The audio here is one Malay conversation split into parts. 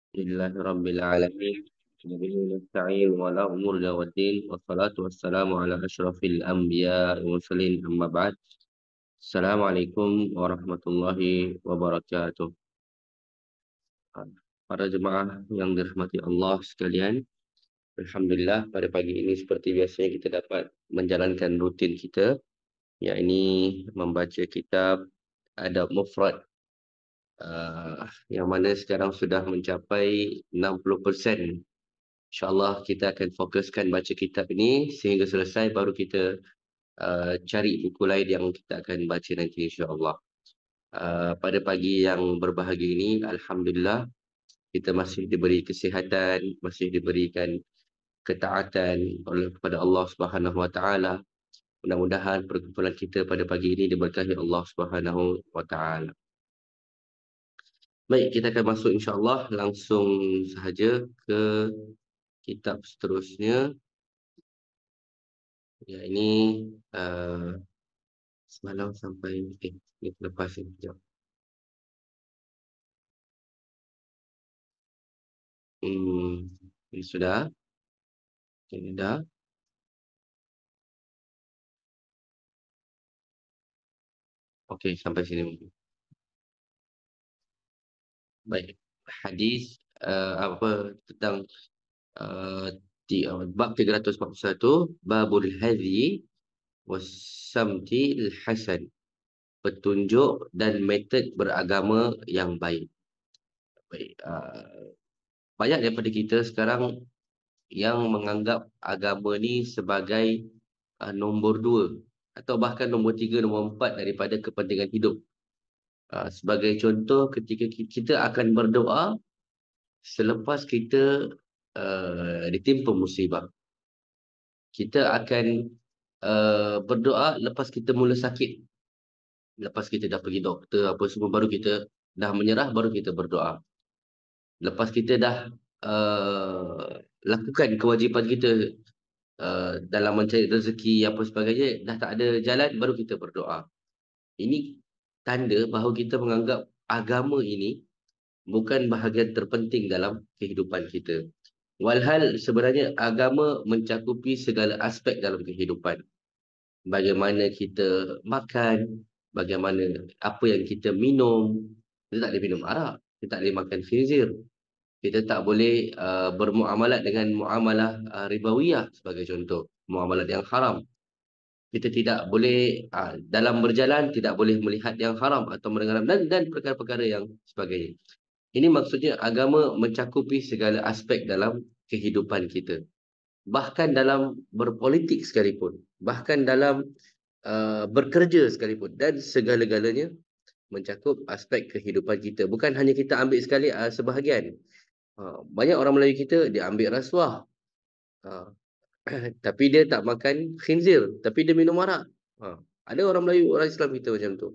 Alhamdulillahirabbil alamin. Wabihi nasta'in wa ala umuri waddin wassalatu wassalamu ala asyrafil anbiya wal mursalin amma ba'd. Assalamualaikum warahmatullahi wabarakatuh. Para jemaah yang dirahmati Allah sekalian, alhamdulillah pada pagi ini seperti biasanya kita dapat menjalankan rutin kita, yakni membaca kitab Adab Mufrad, yang mana sekarang sudah mencapai 60%. InsyaAllah kita akan fokuskan baca kitab ini sehingga selesai, baru kita cari buku lain yang kita akan baca nanti insyaAllah. Pada pagi yang berbahagia ini, Alhamdulillah, kita masih diberi kesihatan, masih diberikan ketaatan oleh kepada Allah Subhanahu Wa Taala. Mudah-mudahan perkumpulan kita pada pagi ini diberkahi Allah Subhanahu Wa Taala. Baik, kita akan masuk insyaAllah langsung sahaja ke kitab seterusnya. Ya, ini semalam sampai ni lepas ni sekejap. Ini sudah. Ini dah. Okey, sampai sini mungkin. Baik. Hadis apa tentang bab 341, babul hadhi wassamti al-hasan, petunjuk dan metod beragama yang baik. Baik. Banyak daripada kita sekarang yang menganggap agama ni sebagai nombor 2 atau bahkan nombor 3, nombor 4 daripada kepentingan hidup. Sebagai contoh, ketika kita akan berdoa selepas kita ditimpa musibah. Kita akan berdoa lepas kita mula sakit. Lepas kita dah pergi doktor apa semua, baru kita dah menyerah, baru kita berdoa. Lepas kita dah lakukan kewajipan kita dalam mencari rezeki apa sebagainya, dah tak ada jalan, baru kita berdoa. Ini tanda bahawa kita menganggap agama ini bukan bahagian terpenting dalam kehidupan kita. Walhal sebenarnya agama mencakupi segala aspek dalam kehidupan. Bagaimana kita makan, bagaimana apa yang kita minum. Kita tak boleh minum arak, kita tak boleh makan khinzir, kita tak boleh bermuamalat dengan muamalah ribawiyah sebagai contoh, muamalat yang haram. Kita tidak boleh dalam berjalan tidak boleh melihat yang haram atau mendengar dan perkara-perkara yang sebagainya. Ini maksudnya agama mencakupi segala aspek dalam kehidupan kita. Bahkan dalam berpolitik sekalipun, bahkan dalam bekerja sekalipun, dan segala-galanya mencakup aspek kehidupan kita. Bukan hanya kita ambil sekali sebahagian. Banyak orang Melayu kita, dia ambil rasuah. Tapi dia tak makan khinzir, tapi dia minum arak. Ada orang Melayu, orang Islam kita macam tu.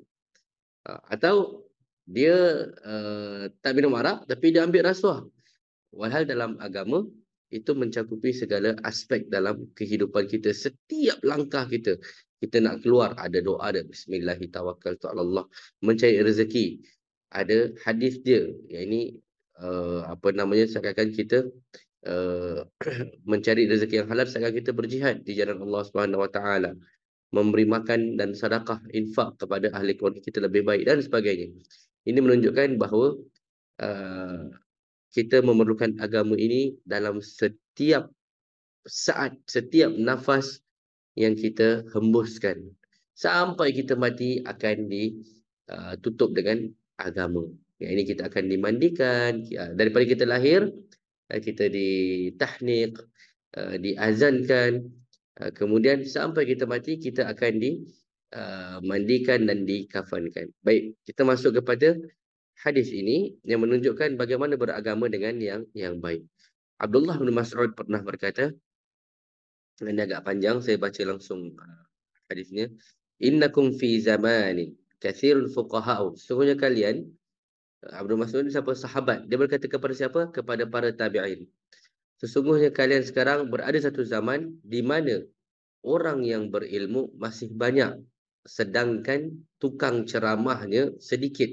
Atau dia tak minum arak, tapi dia ambil rasuah. Walhal dalam agama, itu mencakupi segala aspek dalam kehidupan kita. Setiap langkah kita, kita nak keluar, ada doa, ada bismillahirrahmanirrahim, mencari rezeki, ada hadis dia. Yang ini seakan kita mencari rezeki yang halal, seakan kita berjihad di jalan Allah Subhanahu Wa Taala, memberi makan dan sedekah, infak kepada ahli keluarga kita lebih baik dan sebagainya. Ini menunjukkan bahawa kita memerlukan agama ini dalam setiap saat, setiap nafas yang kita hembuskan. Sampai kita mati akan ditutup dengan agama. Yang ini kita akan dimandikan. Daripada kita lahir, kita ditahniq, diazankan. Kemudian sampai kita mati, kita akan dimandikan dan dikafankan. Baik, kita masuk kepada hadis ini yang menunjukkan bagaimana beragama dengan yang baik. Abdullah bin Mas'ud pernah berkata, ini agak panjang, saya baca langsung hadisnya. Innakum fi zamanin kathirul fuqaha'u. Sesungguhnya kalian, Abdul Mas'ud siapa? Sahabat. Dia berkata kepada siapa? Kepada para tabi'in. Sesungguhnya kalian sekarang berada satu zaman di mana orang yang berilmu masih banyak, sedangkan tukang ceramahnya sedikit.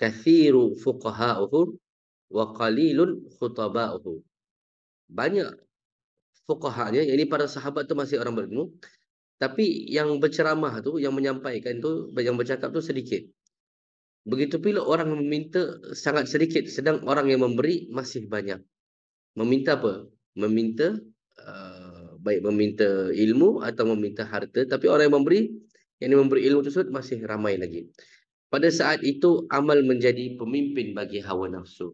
Kathiru fuqaha'uhum wa qalilun khutaba'uhu. Banyak fuqahanya, yang ini para sahabat tu masih orang berilmu, tapi yang berceramah tu, yang menyampaikan tu, yang bercakap tu sedikit. Begitu pula orang yang meminta sangat sedikit, sedang orang yang memberi masih banyak. Meminta apa? Meminta baik meminta ilmu atau meminta harta, tapi orang yang memberi ilmu tersebut masih ramai lagi. Pada saat itu amal menjadi pemimpin bagi hawa nafsu.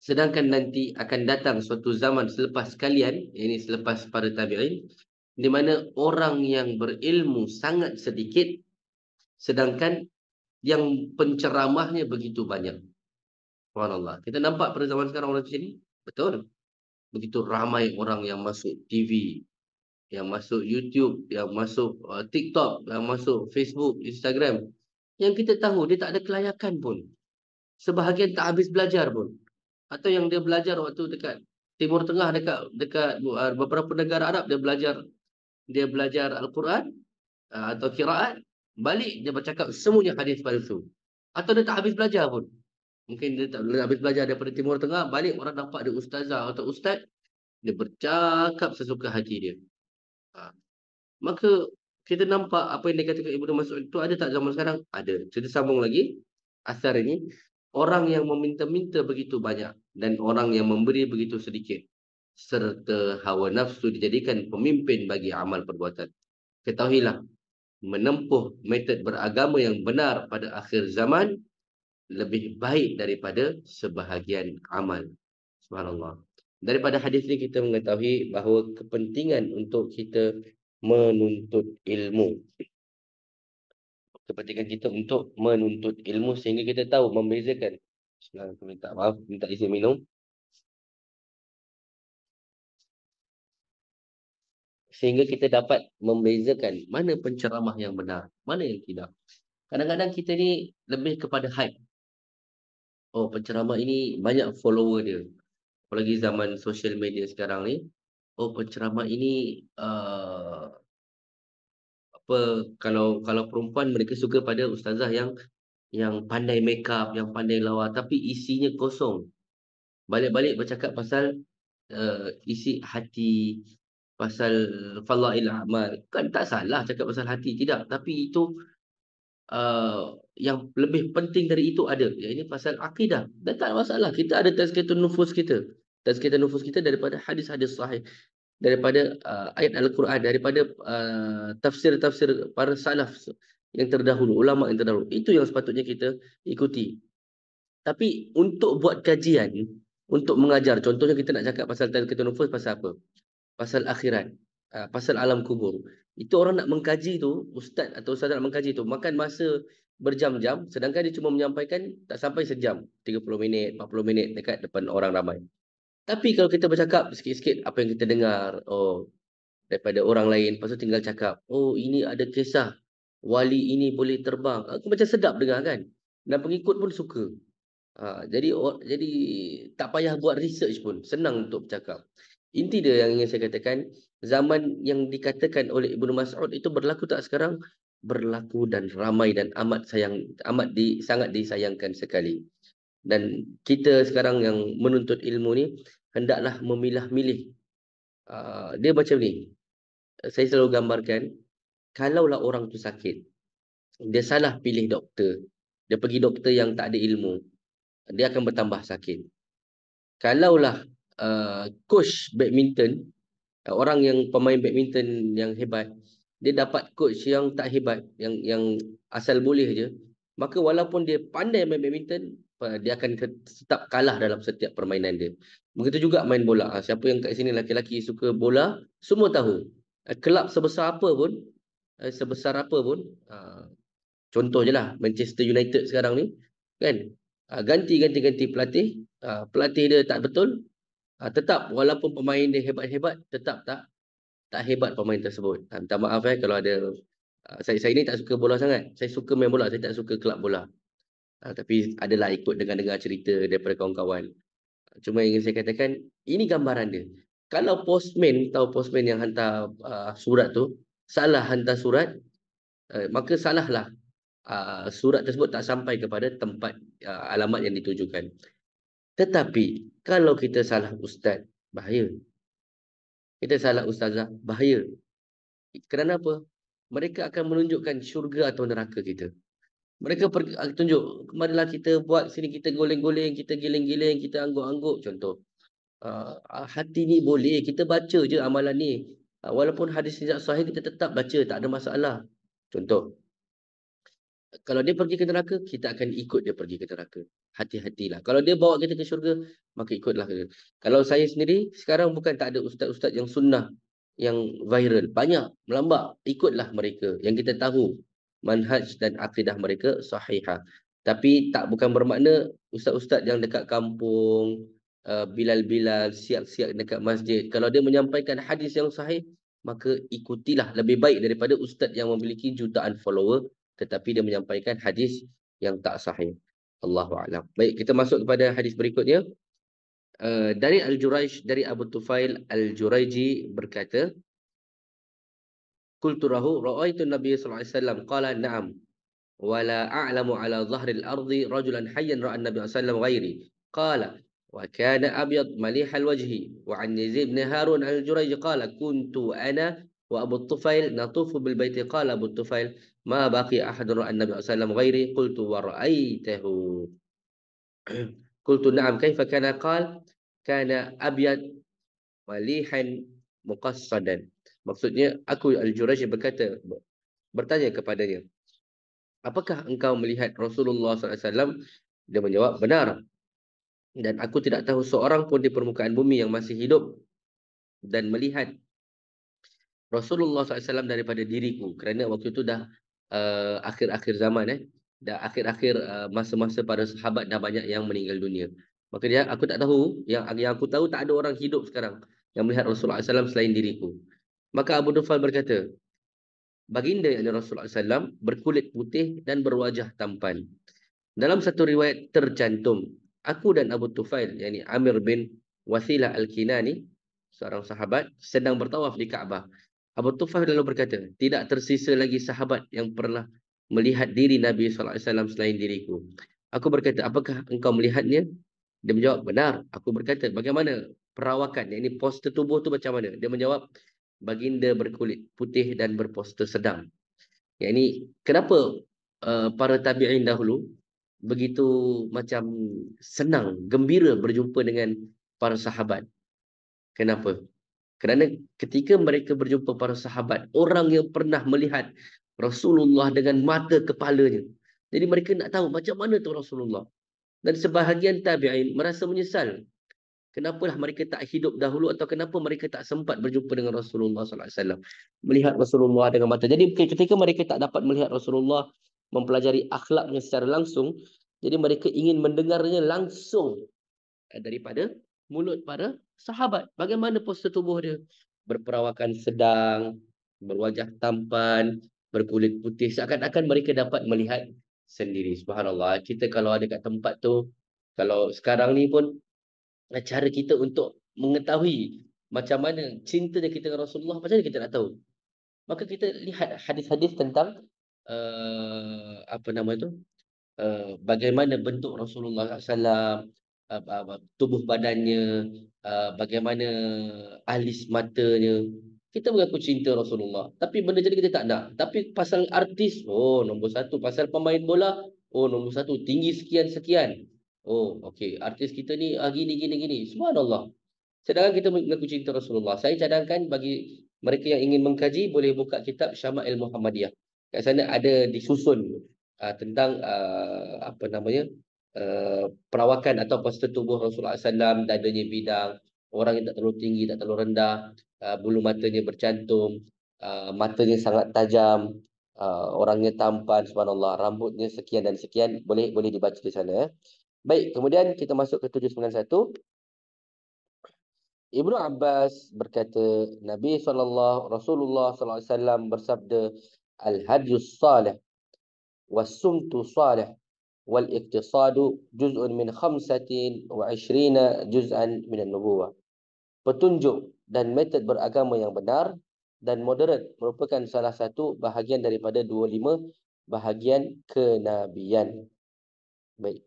Sedangkan nanti akan datang suatu zaman selepas kalian, ini selepas para tabi'in, di mana orang yang berilmu sangat sedikit, sedangkan yang penceramahnya begitu banyak. Subhanallah. Kita nampak pada zaman sekarang orang macam ni? Betul. Begitu ramai orang yang masuk TV, yang masuk YouTube, yang masuk TikTok, yang masuk Facebook, Instagram. Yang kita tahu dia tak ada kelayakan pun. Sebahagian tak habis belajar pun. Atau yang dia belajar waktu dekat Timur Tengah, dekat beberapa negara Arab, dia belajar Al-Quran atau qiraat, balik dia bercakap semuanya hadis palsu. Atau dia tak habis belajar pun. Mungkin dia tak habis belajar daripada Timur Tengah, balik orang nampak dia ustazah atau ustaz, dia bercakap sesuka hati dia. Maka kita nampak apa yang dikatakan Ibnu Mas'ud itu ada tak zaman sekarang? Ada. Kita sambung lagi asar ini. Orang yang meminta-minta begitu banyak dan orang yang memberi begitu sedikit, serta hawa nafsu dijadikan pemimpin bagi amal perbuatan. Ketahuilah, menempuh metod beragama yang benar pada akhir zaman lebih baik daripada sebahagian amal. Subhanallah. Daripada hadis ini kita mengetahui bahawa kepentingan untuk kita menuntut ilmu. Kepentingan kita untuk menuntut ilmu sehingga kita tahu membezakan. Minta maaf, minta izin minum. Sehingga kita dapat membezakan mana penceramah yang benar, mana yang tidak. Kadang-kadang kita ni lebih kepada hype. Oh, penceramah ini banyak follower dia. Apalagi zaman social media sekarang ni. Oh, penceramah ini kalau perempuan mereka suka pada ustazah yang pandai make up, yang pandai lawa, tapi isinya kosong. Balik-balik bercakap pasal isi hati, pasal fadail amal. Kan tak salah cakap pasal hati, tidak. Tapi itu yang lebih penting dari itu ada. Yang ini pasal akidah. Dan tak ada masalah. Kita ada tazkiyatun nufus kita. Tazkiyatun nufus kita daripada hadis-hadis sahih, daripada ayat Al-Quran, daripada tafsir-tafsir para salaf yang terdahulu, ulama yang terdahulu. Itu yang sepatutnya kita ikuti. Tapi untuk buat kajian, untuk mengajar, contohnya kita nak cakap pasal tazkiyatun nufus, pasal apa? Pasal akhirat, pasal alam kubur. Itu orang nak mengkaji tu, ustaz atau ustaz nak mengkaji tu, makan masa berjam-jam, sedangkan dia cuma menyampaikan tak sampai sejam, 30 minit, 40 minit dekat depan orang ramai. Tapi kalau kita bercakap sikit-sikit apa yang kita dengar, oh, daripada orang lain, lepas tu tinggal cakap, oh ini ada kisah, wali ini boleh terbang. Aku macam sedap dengar kan. Dan pengikut pun suka. Jadi tak payah buat research pun, senang untuk bercakap. Inti dia yang ingin saya katakan, zaman yang dikatakan oleh Ibnu Mas'ud itu berlaku tak sekarang? Berlaku dan ramai dan sangat disayangkan sekali. Dan kita sekarang yang menuntut ilmu ni hendaklah memilah-milih. Dia macam ni. Saya selalu gambarkan, kalaulah orang tu sakit, dia salah pilih doktor, dia pergi doktor yang tak ada ilmu, dia akan bertambah sakit. Kalaulah coach badminton, orang yang pemain badminton yang hebat, dia dapat coach yang tak hebat, yang asal boleh je, maka walaupun dia pandai main badminton, dia akan tetap kalah dalam setiap permainan dia. Begitu juga main bola. Siapa yang kat sini laki-laki suka bola, semua tahu. Kelab sebesar apa pun, contoh je lah Manchester United sekarang ni, kan, ganti pelatih, pelatih dia tak betul, tetap walaupun pemain dia hebat-hebat, tetap tak hebat pemain tersebut. Minta maaf kalau ada, saya ni tak suka bola sangat. Saya suka main bola, saya tak suka kelab bola. Tapi adalah ikut dengar-dengar cerita daripada kawan-kawan. Cuma yang ingin saya katakan, ini gambaran dia. Kalau postman, tahu postman yang hantar surat tu, salah hantar surat, maka salahlah surat tersebut tak sampai kepada tempat alamat yang ditujukan. Tetapi kalau kita salah ustaz, bahaya. Kita salah ustazah, bahaya. Kerana apa? Mereka akan menunjukkan syurga atau neraka kita. Mereka tunjuk, marilah kita buat sini, kita goleng-goleng, kita giling-giling, kita angguk-angguk, contoh. Hati ni boleh, kita baca je amalan ni. Walaupun hadis tidak sahih, kita tetap baca, tak ada masalah. Contoh, kalau dia pergi ke neraka, kita akan ikut dia pergi ke neraka. Hati-hatilah. Kalau dia bawa kita ke syurga, maka ikutlah. Kalau saya sendiri, sekarang bukan tak ada ustaz-ustaz yang sunnah, yang viral. Banyak, melambak. Ikutlah mereka. Yang kita tahu, manhaj dan akidah mereka sahihah. Tapi bukan bermakna ustaz-ustaz yang dekat kampung, bilal-bilal, siap-siap dekat masjid. Kalau dia menyampaikan hadis yang sahih, maka ikutilah. Lebih baik daripada ustaz yang memiliki jutaan follower, tetapi dia menyampaikan hadis yang tak sahih. Allahu a'lam. Baik, kita masuk kepada hadis berikutnya. Dari Al-Jurayj, dari Abu Tufail Al-Jurayji berkata, qultu lahu ra'aitu Nabi sallallahu alaihi wasallam qala na'am wa la a'lamu ala dhahril ardi rajulan hayyan ra'a Nabi sallallahu alaihi wasallam ghairi. Qala wa kana abyad malihal wajhi wa an Yazid bin Harun Al-Jurayji qala kuntu ana wa Abu Tufail natufu bil baiti. Qala Abu Tufail ma baqi ahadun ra'a Nabi sallallahu alaihi wasallam ghairi. Qultu wa ra'aitahu. Qultu na'am kaifa kana. Qala kana abyad malihan muqassadan. Maksudnya aku Al-Jurayj bertanya kepadanya, apakah engkau melihat Rasulullah SAW? Dia menjawab, benar. Dan aku tidak tahu seorang pun di permukaan bumi yang masih hidup dan melihat Rasulullah SAW daripada diriku. Kerana waktu itu dah akhir-akhir zaman. Dah akhir-akhir masa-masa para sahabat dah banyak yang meninggal dunia. Maka aku tak tahu, yang aku tahu tak ada orang hidup sekarang yang melihat Rasulullah SAW selain diriku. Maka Abu Dufal berkata, baginda yang Rasulullah SAW berkulit putih dan berwajah tampan. Dalam satu riwayat tercantum, aku dan Abu Tufail, yakni Amir bin Wasilah Al-Kinani, seorang sahabat, sedang bertawaf di Kaabah. Abu Tufail lalu berkata, tidak tersisa lagi sahabat yang pernah melihat diri Nabi SAW selain diriku. Aku berkata, apakah engkau melihatnya? Dia menjawab, benar. Aku berkata, bagaimana perawakan, yakni postur tubuh tu macam mana? Dia menjawab, baginda berkulit putih dan berpostur sedang. Yakni kenapa para tabi'in dahulu begitu macam senang, gembira berjumpa dengan para sahabat? Kenapa? Kerana ketika mereka berjumpa para sahabat, orang yang pernah melihat Rasulullah dengan mata kepalanya. Jadi mereka nak tahu macam mana tu Rasulullah. Dan sebahagian tabi'in merasa menyesal. Kenapalah mereka tak hidup dahulu, atau kenapa mereka tak sempat berjumpa dengan Rasulullah sallallahu alaihi wasallam, melihat Rasulullah dengan mata. Jadi ketika mereka tak dapat melihat Rasulullah, mempelajari akhlaknya secara langsung, jadi mereka ingin mendengarnya langsung daripada mulut para sahabat. Bagaimana postur tubuh dia? Berperawakan sedang, berwajah tampan, berkulit putih. Seakan-akan mereka dapat melihat sendiri. Subhanallah. Kita kalau ada kat tempat tu, kalau sekarang ni pun, cara kita untuk mengetahui macam mana cintanya kita dengan Rasulullah, macam mana kita nak tahu? Maka kita lihat hadis-hadis tentang apa nama itu, bagaimana bentuk Rasulullah SAW, tubuh badannya, bagaimana alis matanya. Kita mengaku cinta Rasulullah, tapi benda jadi kita tak nak. Tapi pasal artis, oh nombor satu. Pasal pemain bola, oh nombor satu. Tinggi sekian-sekian. Oh, okey. Artis kita ni gini. Subhanallah. Sedangkan kita mengaku cinta Rasulullah. Saya cadangkan bagi mereka yang ingin mengkaji, boleh buka kitab Syama'il Muhammadiyah. Kat sana ada disusun tentang apa namanya, perawakan atau postur tubuh Rasulullah SAW, dadanya bidang, orang yang tak terlalu tinggi, tak terlalu rendah, bulu matanya bercantum, matanya sangat tajam, orangnya tampan, subhanallah, rambutnya sekian dan sekian, boleh dibaca di sana. Baik, kemudian kita masuk ke 791. Ibnu Abbas berkata, Rasulullah sallallahu alaihi wasallam bersabda, al-hadyus salih was-sumtu salih wal iqtisadu juz'un min 25 juz'an min an-nubuwah. Petunjuk dan metod beragama yang benar dan moderat merupakan salah satu bahagian daripada 25 bahagian kenabian. Baik.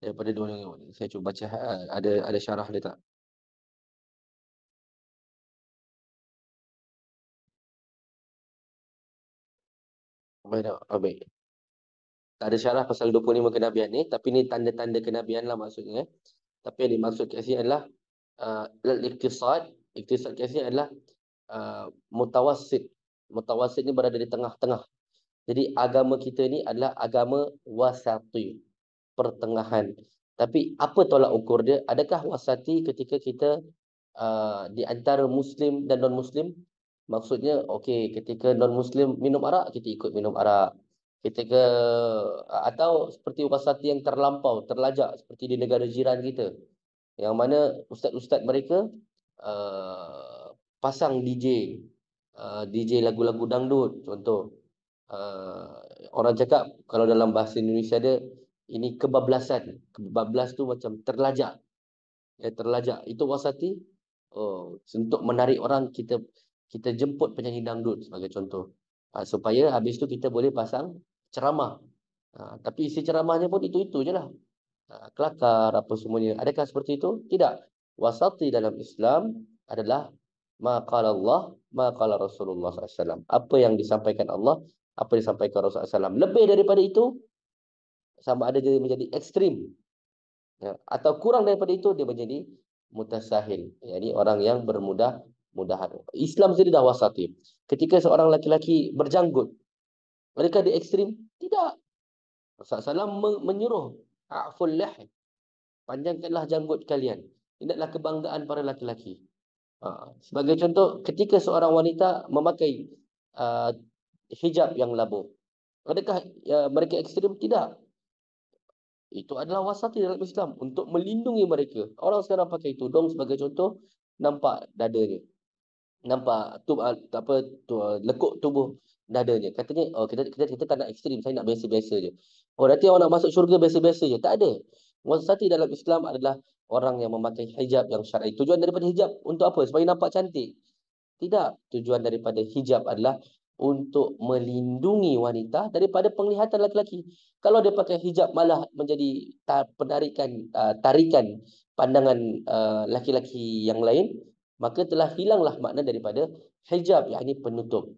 Daripada dua ni, saya cuba baca ada syarah dia tak? Baik tak? Baik. Tak ada syarah pasal 25 kenabian ni, tapi ni tanda-tanda kenabian lah maksudnya. Tapi yang dimaksud kat sini adalah iktisad. Iktisad kat sini adalah mutawassit. Mutawassit ni berada di tengah-tengah. Jadi agama kita ni adalah agama wasati, pertengahan. Tapi apa tolak ukur dia? Adakah wasati ketika kita di antara Muslim dan non-Muslim? Maksudnya, okey, ketika non-Muslim minum arak, kita ikut minum arak. Ketika atau seperti wasati yang terlampau, terlajak seperti di negara jiran kita, yang mana ustaz-ustaz mereka pasang DJ, DJ lagu-lagu dangdut, contoh. Orang cakap kalau dalam bahasa Indonesia dia, ini kebablasan. Kebablas tu macam terlajak. Ya, terlajak. Itu wasati. Oh, untuk menarik orang, kita jemput penyanyi dangdut sebagai contoh. Supaya habis tu kita boleh pasang ceramah. Tapi isi ceramahnya pun itu-itu je lah. Kelakar apa semuanya. Adakah seperti itu? Tidak. Wasati dalam Islam adalah ma qala Allah, ma qala Rasulullah SAW. Apa yang disampaikan Allah, apa yang disampaikan Rasulullah SAW. Lebih daripada itu, sama ada dia menjadi ekstrim. Ya, atau kurang daripada itu, dia menjadi mutasahil. Jadi orang yang bermudah-mudahan. Islam sendiri dah wasati. Ketika seorang laki-laki berjanggut, adakah dia ekstrim? Tidak. Rasulullah SAW menyuruh a'ful lahi, panjangkanlah janggut kalian. Ini adalah kebanggaan para laki-laki. Sebagai contoh, ketika seorang wanita memakai hijab yang labuh, adakah mereka ekstrim? Tidak. Itu adalah wasati dalam Islam untuk melindungi mereka. Orang sekarang pakai tudung sebagai contoh, nampak dadanya, nampak lekuk tubuh dadanya. Katanya, oh, kita tak nak ekstrim, saya nak biasa-biasa je. Oh, nanti orang nak masuk syurga biasa-biasa je. Tak ada. Wasati dalam Islam adalah orang yang memakai hijab yang syar'i. Tujuan daripada hijab untuk apa? Supaya nampak cantik. Tidak. Tujuan daripada hijab adalah untuk melindungi wanita daripada penglihatan laki-laki. Kalau dia pakai hijab malah menjadi tarikan pandangan laki-laki yang lain, maka telah hilanglah makna daripada hijab, yakni penutup.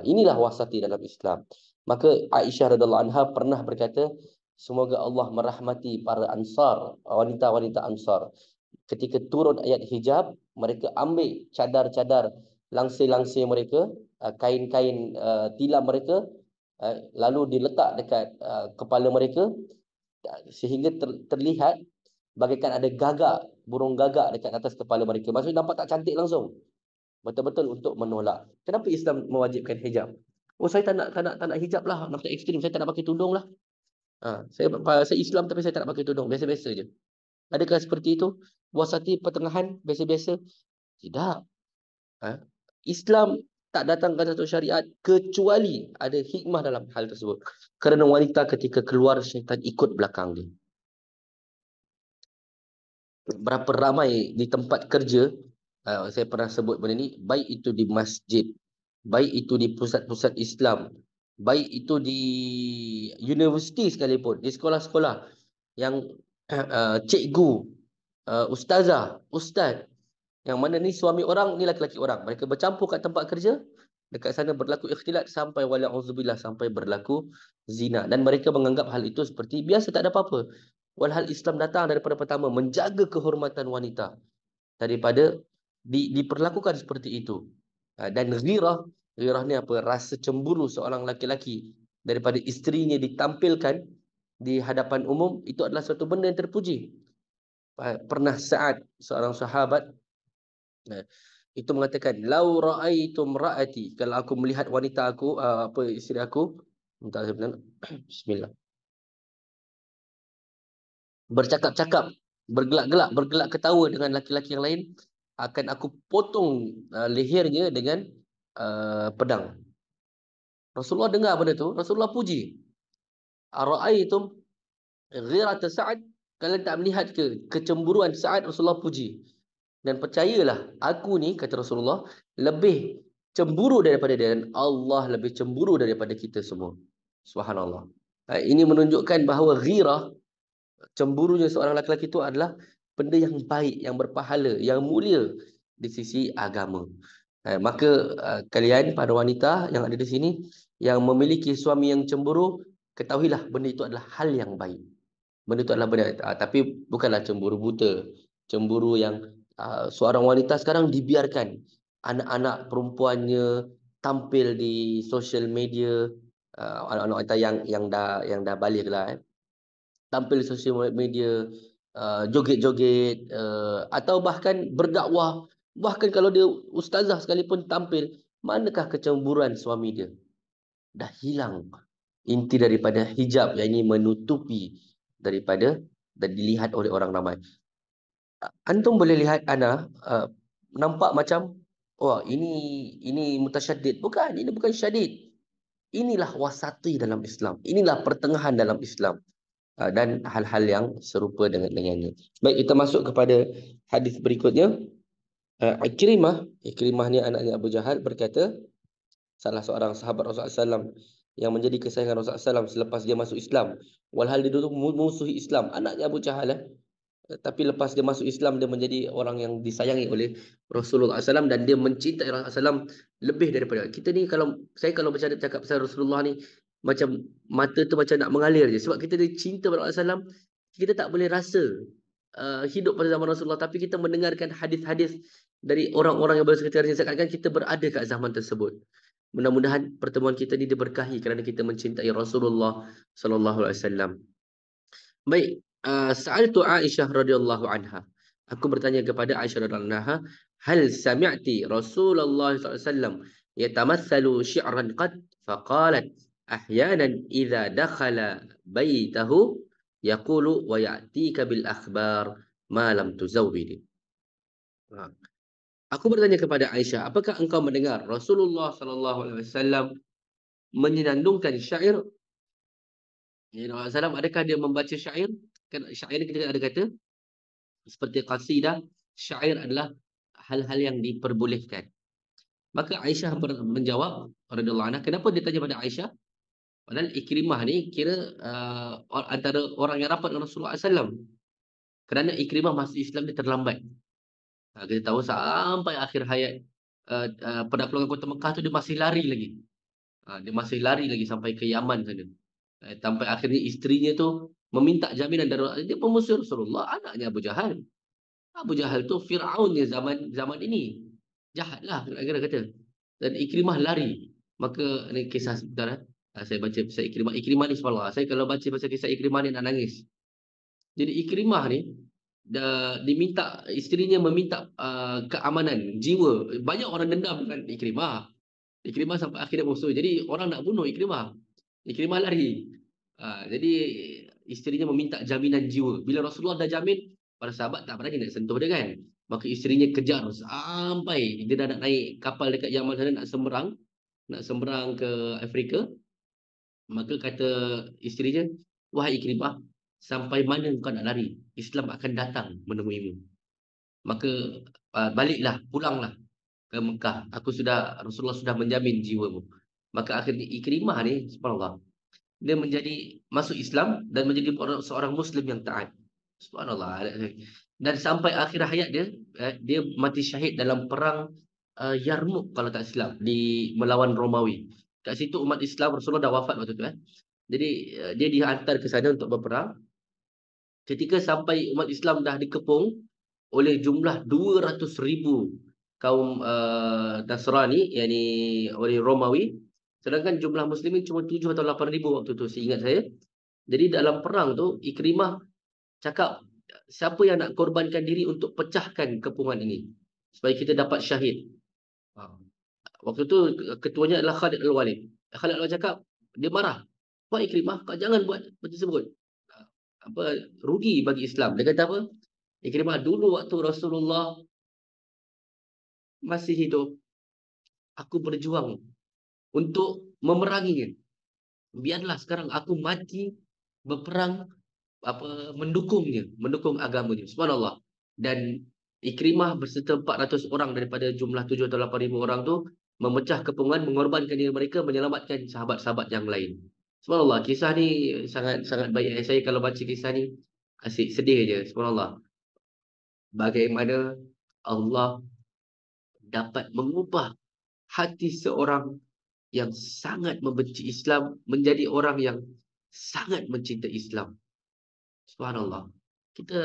Inilah wasati dalam Islam. Maka Aisyah radhiallahu anha pernah berkata, semoga Allah merahmati para ansar, wanita-wanita ansar. Ketika turun ayat hijab, mereka ambil cadar-cadar langsir-langsir mereka, kain-kain tilam mereka, lalu diletak dekat kepala mereka, sehingga terlihat bagaikan ada gagak, burung gagak dekat atas kepala mereka. Maksudnya nampak tak cantik langsung. Betul-betul untuk menolak. Kenapa Islam mewajibkan hijab? Oh, saya tak nak hijab lah, nak ekstrim, saya tak nak pakai tudung lah. Saya Islam tapi saya tak nak pakai tudung, biasa-biasa je. Adakah seperti itu? Wasati pertengahan, biasa-biasa? Tidak. Islam tak datangkan satu syariat kecuali ada hikmah dalam hal tersebut. Kerana wanita ketika keluar, syaitan ikut belakang dia. Berapa ramai di tempat kerja, saya pernah sebut benda ni, baik itu di masjid, baik itu di pusat-pusat Islam, baik itu di universiti sekalipun, di sekolah-sekolah, yang cikgu, ustazah, ustaz, yang mana ni suami orang, ni laki-laki orang, mereka bercampur kat tempat kerja, dekat sana berlaku ikhtilat sampai wala'udzubillah, sampai berlaku zina, dan mereka menganggap hal itu seperti biasa, tak ada apa-apa. Walhal Islam datang daripada pertama menjaga kehormatan wanita daripada diperlakukan seperti itu. Dan ghirah ni apa? Rasa cemburu seorang laki-laki daripada isterinya ditampilkan di hadapan umum, itu adalah suatu benda yang terpuji. Pernah Sa'ad, seorang sahabat, itu mengatakan, lau ra'aitum ra'ati, kalau aku melihat wanita aku, isteri aku, bismillah, bercakap-cakap, bergelak-gelak, bergelak ketawa dengan laki-laki yang lain, akan aku potong lehernya dengan pedang. Rasulullah dengar benda tu, Rasulullah puji. Ara'aitum ghirat Sa'ad, kalian tak melihat ke kecemburuan Sa'ad? Rasulullah puji. Dan percayalah, aku ni, kata Rasulullah, lebih cemburu daripada dia, dan Allah lebih cemburu daripada kita semua. Subhanallah. Ini menunjukkan bahawa ghirah, cemburunya seorang lelaki itu adalah benda yang baik, yang berpahala, yang mulia di sisi agama. Maka kalian para wanita yang ada di sini yang memiliki suami yang cemburu, ketahuilah benda itu adalah hal yang baik. Benda itu adalah benda, tapi bukanlah cemburu buta. Cemburu yang seorang wanita sekarang dibiarkan anak-anak perempuannya tampil di social media, anak-anak wanita yang dah balik lah, tampil di sosial media, joget-joget, atau bahkan berdakwah. Bahkan kalau dia ustazah sekalipun tampil, manakah kecemburuan suami dia? Dah hilang inti daripada hijab, yang ini menutupi daripada dan dilihat oleh orang ramai. Antum boleh lihat Ana, nampak macam, wah ini mutasyaddid. Bukan, ini bukan syadid. Inilah wasati dalam Islam. Inilah pertengahan dalam Islam. Dan hal-hal yang serupa dengannya. Baik, kita masuk kepada hadis berikutnya. Ikrimah ni anaknya Abu Jahal berkata, salah seorang sahabat Rasulullah SAW yang menjadi kesayangan Rasulullah SAW selepas dia masuk Islam. Walhal dia dulu musuhi Islam, anaknya Abu Jahal. Tapi lepas dia masuk Islam, dia menjadi orang yang disayangi oleh Rasulullah SAW, dan dia mencintai Rasulullah SAW lebih daripada kita ni. Kalau bercakap pasal Rasulullah ni, macam mata tu macam nak mengalir je, sebab kita ni cinta pada Rasulullah SAW. Kita tak boleh rasa hidup pada zaman Rasulullah, tapi kita mendengarkan hadis-hadis dari orang-orang yang bersekretariat, seakan-akan kita berada kat zaman tersebut. Mudah-mudahan pertemuan kita ni diberkahi kerana kita mencintai Rasulullah SAW. Baik, sa'altu Aisyah radhiyallahu anha. Aku bertanya kepada Aisyah radhiyallahu anha, hal sami'ti Rasulullah sallallahu alaihi wasallam yatamathalu syi'ran qad? Faqalat ahyanan idza dakhala baitahu yaqulu wa ya'tika bil akhbar ma lam tuzawwidi. Aku bertanya kepada Aisyah, apakah engkau mendengar Rasulullah sallallahu alaihi wasallam menyenandungkan syair? Ya, Rasulullah SAW, adakah dia membaca syair? Kan syair kita ada kata seperti qasidah, syair adalah hal-hal yang diperbolehkan. Maka Aisyah menjawab radhiyallahu anha, kenapa dia tanya pada Aisyah? Padahal Ikrimah ni kira antara orang yang rapat dengan Rasulullah SAW. Kerana Ikrimah masuk Islam dia terlambat. Kita tahu sampai akhir hayat penaklukan kota Mekah tu dia masih lari lagi. Dia masih lari lagi sampai ke Yaman sana. Sampai akhirnya isterinya tu meminta jaminan dari dia pemusuh Rasulullah, anaknya Abu Jahal. Abu Jahal tu Fir'aunnya zaman ini. Jahatlah kira-kira kata. Dan Ikrimah lari. Maka ni kisah sebentar. Saya baca pasal Ikrimah. Ikrimah ni subhanallah. Saya kalau baca pasal kisah Ikrimah ni nak nangis. Jadi Ikrimah ni diminta, isterinya meminta keamanan jiwa. Banyak orang dendam dengan Ikrimah. Ikrimah sampai akhirnya musuh. Jadi orang nak bunuh Ikrimah. Ikrimah lari. Jadi isterinya meminta jaminan jiwa. Bila Rasulullah dah jamin, para sahabat tak berani nak sentuh dia kan. Maka isterinya kejar sampai dia dah nak naik kapal dekat Yaman sana, nak semberang ke Afrika. Maka kata isterinya, wahai Ikrimah, sampai mana kau nak lari? Islam akan datang menemuimu. Maka baliklah, pulanglah ke Mekah. Rasulullah sudah menjamin jiwamu. Maka akhirnya Ikrimah ni, subhanallah, dia masuk Islam dan menjadi seorang Muslim yang taat. Subhanallah. Dan sampai akhir hayat dia mati syahid dalam perang Yarmouk kalau tak silap, di melawan Romawi. Kat situ umat Islam, Rasulullah dah wafat waktu tu. Jadi dia dihantar ke sana untuk berperang. Ketika sampai umat Islam dah dikepung oleh jumlah 200,000 kaum Nasrani, yakni oleh Romawi. Sedangkan jumlah Muslimin cuma 7 atau 8,000 waktu tu, seingat saya. Jadi dalam perang tu, Ikrimah cakap, siapa yang nak korbankan diri untuk pecahkan kepungan ini, supaya kita dapat syahid. Waktu tu ketuanya adalah Khalid Al-Walid. Khalid Al-Walid cakap, dia marah. Wahai Ikrimah, kau jangan buat macam tersebut. Rugi bagi Islam. Dia kata apa? Ikrimah, dulu waktu Rasulullah masih hidup, aku berjuang untuk memeranginya. Biarlah sekarang aku mati berperang, mendukungnya, mendukung agamanya. Subhanallah. Dan Ikrimah berserta 400 orang daripada jumlah 7 atau 8,000 orang tu memecah kepungan, mengorbankan diri mereka, menyelamatkan sahabat-sahabat yang lain. Subhanallah, kisah ni sangat sangat baik. Saya kalau baca kisah ni asyik sedih je. Subhanallah. Bagaimana Allah dapat mengubah hati seorang yang sangat membenci Islam menjadi orang yang sangat mencintai Islam. Subhanallah. Kita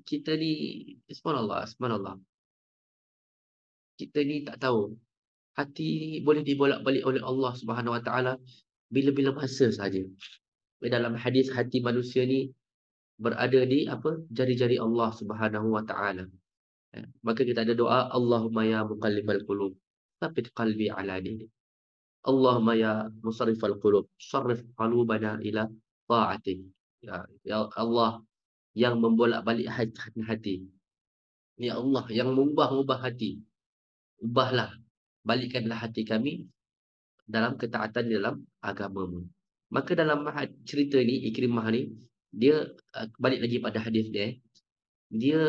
kita ni subhanallah, subhanallah. Kita ni tak tahu hati ni boleh dibolak-balik oleh Allah Subhanahu Wa Taala bila-bila masa saja. Dalam hadis hati manusia ni berada di apa? Jari-jari Allah Subhanahu Wa Taala. Maka kita ada doa, Allahumma ya muqallibal qulub, tsabbit qalbi ala dinik. Allahumma ya musarrifal qulub, sarrif qulubana ila ta'atik. Ya Allah yang membolak-balik hati. Ya Allah yang mengubah-ubah hati. Ubahlah, balikkanlah hati kami dalam ketaatan dalam agamamu. Maka dalam cerita ni, Ikrimah ni, dia balik lagi pada hadis dia.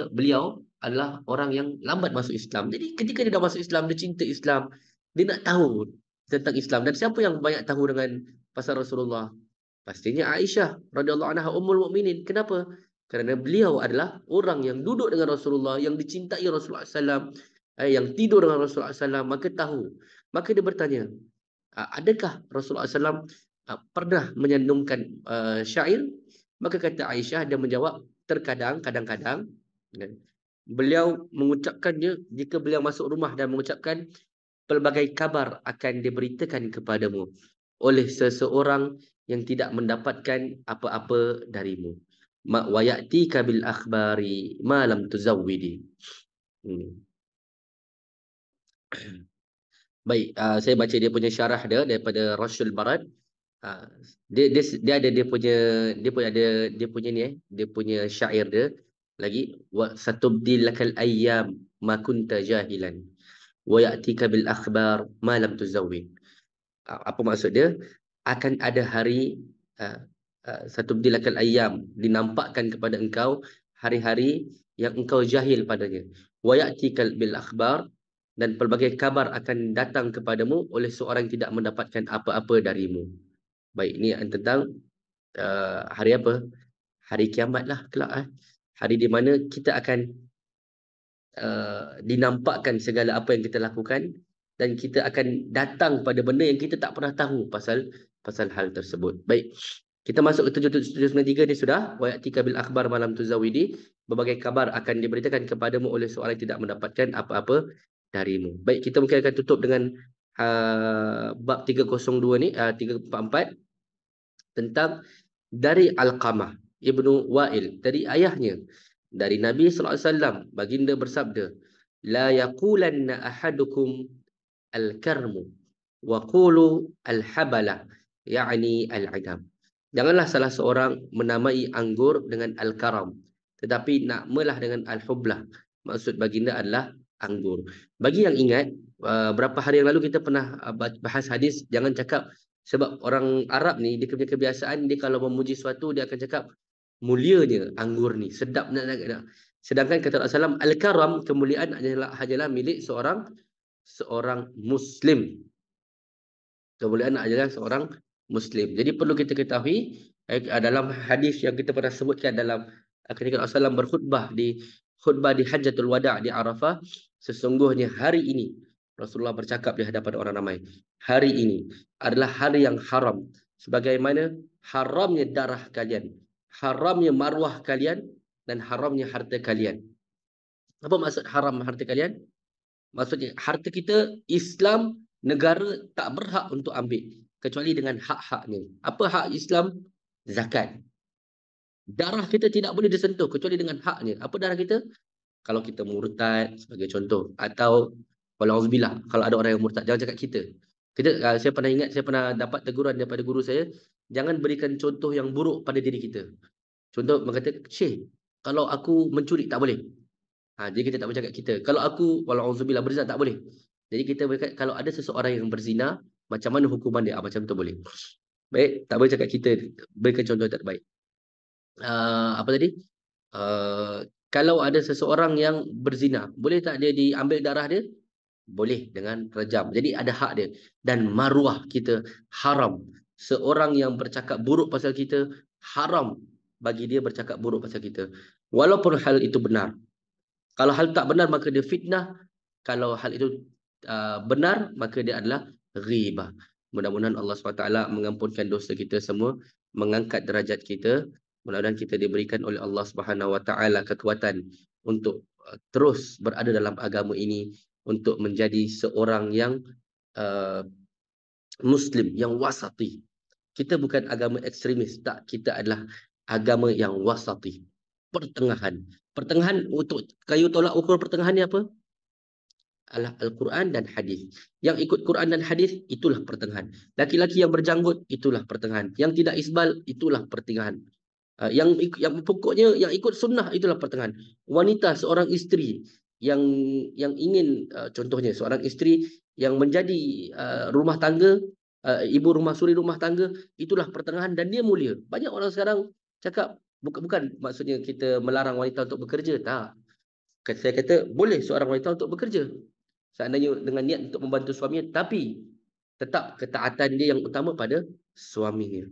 Beliau adalah orang yang lambat masuk Islam. Jadi ketika dia dah masuk Islam, dia cinta Islam, dia nak tahu tentang Islam. Dan siapa yang banyak tahu dengan pasal Rasulullah? Pastinya Aisyah radhiyallahu anha, ummul mukminin. Kenapa? Kerana beliau adalah orang yang duduk dengan Rasulullah, yang dicintai Rasulullah SAW, yang tidur dengan Rasulullah SAW, maka tahu. Maka dia bertanya, adakah Rasulullah SAW pernah menyandungkan syair? Maka kata Aisyah, dia menjawab, terkadang, kadang-kadang. Beliau mengucapkannya jika beliau masuk rumah dan mengucapkan, pelbagai kabar akan diberitakan kepadamu oleh seseorang yang tidak mendapatkan apa-apa darimu. Wa ya'tika bil akhbari ma lam tuzawwidi. Baik, saya baca dia punya syarah dia daripada Rashul Barad. Dia ada dia punya ni dia punya syair dia lagi, wa satubdil lakal ayyam ma kunta jahilan wa ya'tika bil akhbar ma lam tuzawwid. Apa maksud dia? Akan ada hari satubdil lakal ayyam, dinampakkan kepada engkau hari-hari yang engkau jahil padanya. Wa ya'tika bil akhbar, dan pelbagai kabar akan datang kepadamu oleh seorang yang tidak mendapatkan apa-apa darimu. Baik, ini tentang hari apa? Hari kiamat lah kelak. Hari di mana kita akan dinampakkan segala apa yang kita lakukan, dan kita akan datang pada benda yang kita tak pernah tahu pasal hal tersebut. Baik, kita masuk ke 793 ni sudah. Wa ya'tika bil akhbar malam tuzawidi, berbagai kabar akan diberitakan kepadamu oleh seorang yang tidak mendapatkan apa-apa darimu. Baik, kita mungkin akan tutup dengan bab 302 ni, 344, tentang dari Alqamah Ibnu Wa'il, dari ayahnya, dari Nabi SAW, baginda bersabda, la yaqulanna ahadukum al-karmu wa qulu al-habala, yakni al-idam. Janganlah salah seorang menamai anggur dengan al-karam, tetapi namalah dengan al-hublah. Maksud baginda adalah anggur. Bagi yang ingat, berapa hari yang lalu kita pernah bahas hadis, jangan cakap, sebab orang Arab ni, dia punya kebiasaan, dia kalau memuji sesuatu, dia akan cakap, mulianya anggur ni, sedap nak. Sedangkan kata Rasulullah SAW, al-karam, kemuliaan hanyalah milik seorang Muslim. Kemuliaan adalah seorang Muslim. Jadi perlu kita ketahui, dalam hadis yang kita pernah sebutkan dalam ketika Rasulullah SAW berkhutbah di Hajjatul Wada' di Arafah, sesungguhnya hari ini, Rasulullah bercakap di hadapan orang ramai, hari ini adalah hari yang haram, sebagaimana haramnya darah kalian, haramnya maruah kalian, dan haramnya harta kalian. Apa maksud haram harta kalian? Maksudnya harta kita, Islam, negara tak berhak untuk ambil kecuali dengan hak-haknya. Apa hak Islam? Zakat. Darah kita tidak boleh disentuh kecuali dengan haknya. Apa darah kita? Kalau kita murtad sebagai contoh, atau walauzubillah, kalau ada orang yang murtad, jangan cakap kita. Saya pernah dapat teguran daripada guru saya, jangan berikan contoh yang buruk pada diri kita. Contoh, berkata, Syekh, kalau aku mencuri tak boleh. Jadi kita tak boleh cakap kita. Kalau aku walauzubillah berzina tak boleh. Jadi kita berkata, kalau ada seseorang yang berzina, macam mana hukuman dia? Macam tu boleh. Baik, tak boleh cakap kita, berikan contoh yang tak baik. Apa tadi? Kalau ada seseorang yang berzina, boleh tak dia diambil darah dia? boleh dengan rejam. Jadi ada hak dia. Dan maruah kita haram. Seorang yang bercakap buruk pasal kita, haram bagi dia bercakap buruk pasal kita. Walaupun hal itu benar. Kalau hal tak benar maka dia fitnah. Kalau hal itu benar maka dia adalah ghibah. Mudah-mudahan Allah SWT mengampunkan dosa kita semua, mengangkat derajat kita. Mudah-mudahan kita diberikan oleh Allah SWT kekuatan untuk terus berada dalam agama ini, untuk menjadi seorang yang uh, Muslim yang wasati. Kita bukan agama ekstremis, tak. Kita adalah agama yang wasati, pertengahan. Pertengahan, untuk kayu tolak ukur pertengahan ni apa? Adalah Al-Quran dan hadis. Yang ikut Quran dan hadis, itulah pertengahan. Laki-laki yang berjanggut, itulah pertengahan. Yang tidak isbal, itulah pertengahan. Yang pokoknya yang ikut sunnah, itulah pertengahan. Wanita, seorang isteri yang ingin, contohnya seorang isteri yang menjadi rumah tangga, ibu rumah suri rumah tangga, itulah pertengahan dan dia mulia. Banyak orang sekarang cakap, bukan maksudnya kita melarang wanita untuk bekerja, tak. Saya kata boleh seorang wanita untuk bekerja, seandainya dengan niat untuk membantu suaminya, tapi tetap ketaatan dia yang utama pada suaminya.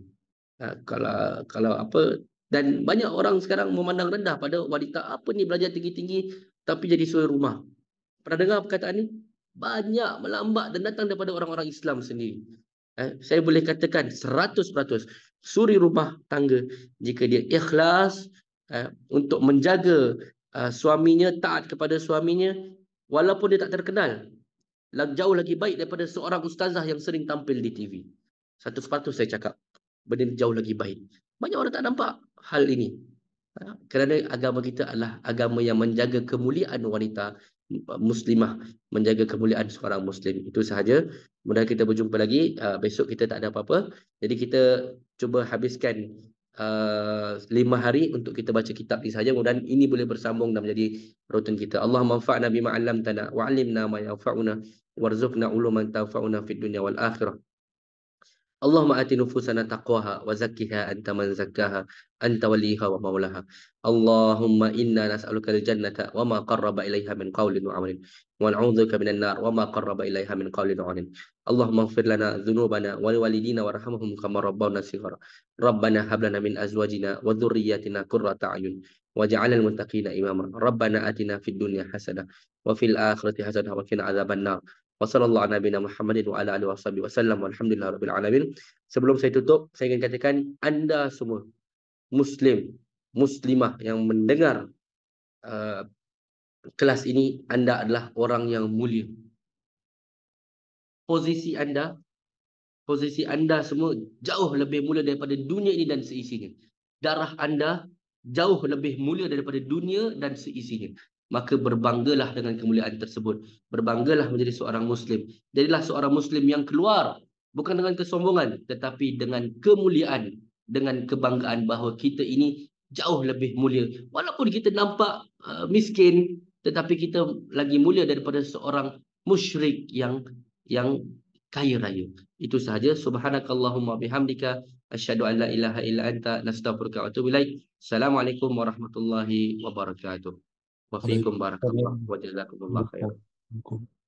Kalau apa, dan banyak orang sekarang memandang rendah pada wanita. Apa ni belajar tinggi-tinggi tapi jadi suri rumah? Pernah dengar perkataan ni? Banyak melambat dan datang daripada orang-orang Islam sendiri. Saya boleh katakan 100% suri rumah tangga, jika dia ikhlas untuk menjaga suaminya, taat kepada suaminya, walaupun dia tak terkenal, jauh lagi baik daripada seorang ustazah yang sering tampil di TV. 100% saya cakap, benda ni jauh lagi baik. Banyak orang tak nampak hal ini. Kerana agama kita adalah agama yang menjaga kemuliaan wanita muslimah, menjaga kemuliaan seorang muslim. Itu sahaja. Mudah kita berjumpa lagi. Besok kita tak ada apa-apa. Jadi kita cuba habiskan 5 hari untuk kita baca kitab ni saja. Mudah ini boleh bersambung dan menjadi rutin kita. Allahumma anfa'na bima 'allamtana wa 'allimna ma yanfa'una warzuqna uluman tanfa'una fid dunya wal akhirah. Allahumma ati nufusana taqwaha wa zakkiha anta man zakkaha anta waliha wa maulaha. Allahumma inna nas'aluka al-jannata wa ma qarraba ilaiha min qawlin wa 'amalin wa na'udzubika minan nar wa ma qarraba ilaiha min qawlin wa 'amalin. Allahumma ighfir lana dhunubana wa liwalidina warhamhum kama rabbawna shighara. Rabbana hab lana min azwajina wa dhurriyyatina qurrata a'yun waj'alnal muttaqina imama. Rabbana atina fid dunya hasanah wa fil akhirati hasanah wa qina adzabannar. Wassallallahu ala nabiyina Muhammadin wa ala alihi wasallam walhamdulillahirabbil alamin. Sebelum saya tutup, saya ingin katakan anda semua muslim, muslimah yang mendengar kelas ini, anda adalah orang yang mulia. Posisi anda semua jauh lebih mulia daripada dunia ini dan seisinya. Darah anda jauh lebih mulia daripada dunia dan seisinya. Maka berbanggalah dengan kemuliaan tersebut. Berbanggalah menjadi seorang Muslim. Jadilah seorang Muslim yang keluar, bukan dengan kesombongan, tetapi dengan kemuliaan, dengan kebanggaan bahawa kita ini jauh lebih mulia. Walaupun kita nampak miskin, tetapi kita lagi mulia daripada seorang musyrik yang kaya raya. Itu sahaja. Subhanakallahumma bihamdika asyhadu an la ilaha illa anta nastaghfiruka wa atubu ilaik. Assalamualaikum warahmatullahi wabarakatuh. Wa fiikum barakallah wa jazakumullah khairan. Waalaikumsalam.